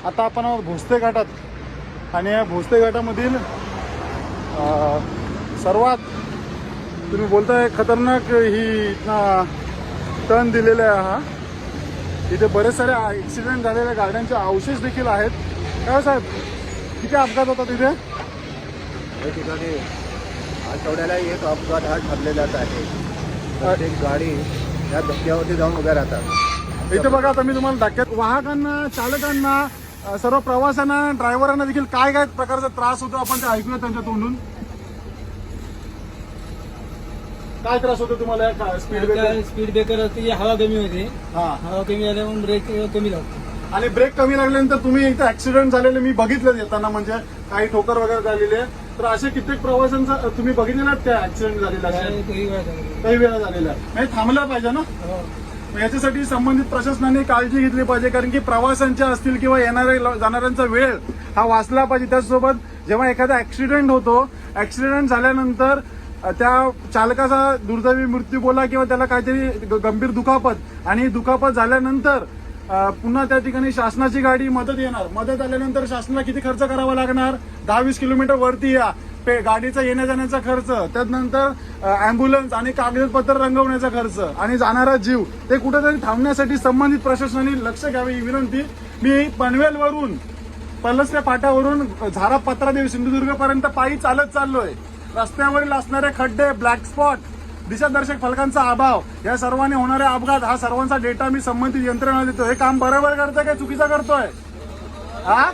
आता आपण आहोत भोसले घाटात आणि या भोसले घाटामधील सर्वात तुम्ही बोलताय खतरनाक ही टर्न दिलेला आहे हा. इथे बरेच सारे ॲक्सिडेंट झालेल्या गाड्यांचे अवशेष देखील आहेत. काय साहेब किती अपघात होता तिथे? या ठिकाणी आठवड्याला एक अपघात हा ठरलेलाच आहे. प्रत्येक गाडी या धक्क्यावरती जाऊन उभ्या राहतात. इथे बघा आता मी तुम्हाला धक्क्यात वाहकांना, चालकांना, सर्व प्रवाशांना, ड्रायव्हरांना देखील काय काय प्रकारचा त्रास होतो आपण ते ऐकूया त्यांच्या तोंडून. काय त्रास होतो तुम्हाला? स्पीड ब्रेकर स्पीड ब्रेकर असते, हवा कमी होते. हा, हवा कमी झाल्यामुळे ब्रेक कमी लागतो. आणि ब्रेक कमी लागल्यानंतर तुम्ही इथे ऍक्सिडेंट झालेले मी बघितलं येताना, म्हणजे काही ठोकर वगैरे झालेले. तर असे कित्येक प्रवाशांचा तुम्ही बघितलेला त्या ऍक्सिडेंट झालेला? काही वेळा झालेला नाही. थांबला पाहिजे ना. याच्यासाठी संबंधित प्रशासनाने काळजी घेतली पाहिजे, कारण की प्रवाशांच्या असतील किंवा येणाऱ्या जाणाऱ्यांचा वेळ हा वाचला पाहिजे. त्याचसोबत जेव्हा एखादा ऍक्सिडेंट होतो, ऍक्सिडेंट झाल्यानंतर त्या चालकाचा दुर्दैवी मृत्यू बोला किंवा त्याला काहीतरी गंभीर दुखापत, आणि दुखापत झाल्यानंतर पुन्हा त्या ठिकाणी शासनाची गाडी मदत येणार. मदत आल्यानंतर शासनाला किती खर्च करावा लागणार? 10-20 किलोमीटर वरती या गाडीचा येण्या जाण्याचा खर्च, त्यानंतर अँब्युलन्स आणि कागदपत्र रंगवण्याचा खर्च आणि जाणारा जीव, ते कुठेतरी थांबण्यासाठी संबंधित प्रशासनाने लक्ष घ्यावे ही विनंती. मी पनवेलवरून पलसच्या पाट्यावरून झारा पत्रादेवी सिंधुदुर्ग पर्यंत पायी चालत चाललोय. रस्त्यावरील असणारे खड्डे, ब्लॅक स्पॉट, दिशादर्शक फलकांचा अभाव, या सर्वांनी होणारे अपघात, हा सर्वांचा डेटा मी संबंधित यंत्रणेला देतो. हे काम बरोबर करतोय काय चुकीचा करतोय? हा,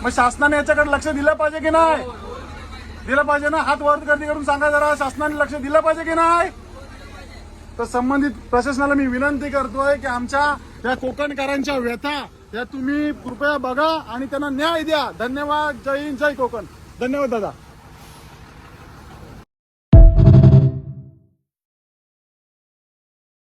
मग शासनाने याच्याकडे लक्ष दिलं पाहिजे की नाही? दिलं पाहिजे ना. हात वर गर्दी करून सांगा जरा, शासनाने लक्ष दिलं पाहिजे की नाही? तर संबंधित प्रशासनाला मी विनंती करतोय की आमच्या या कोकणकरांच्या व्यथा या तुम्ही कृपया बघा आणि त्यांना न्याय द्या. धन्यवाद. जय हिंद, जय कोकण. धन्यवाद दादा.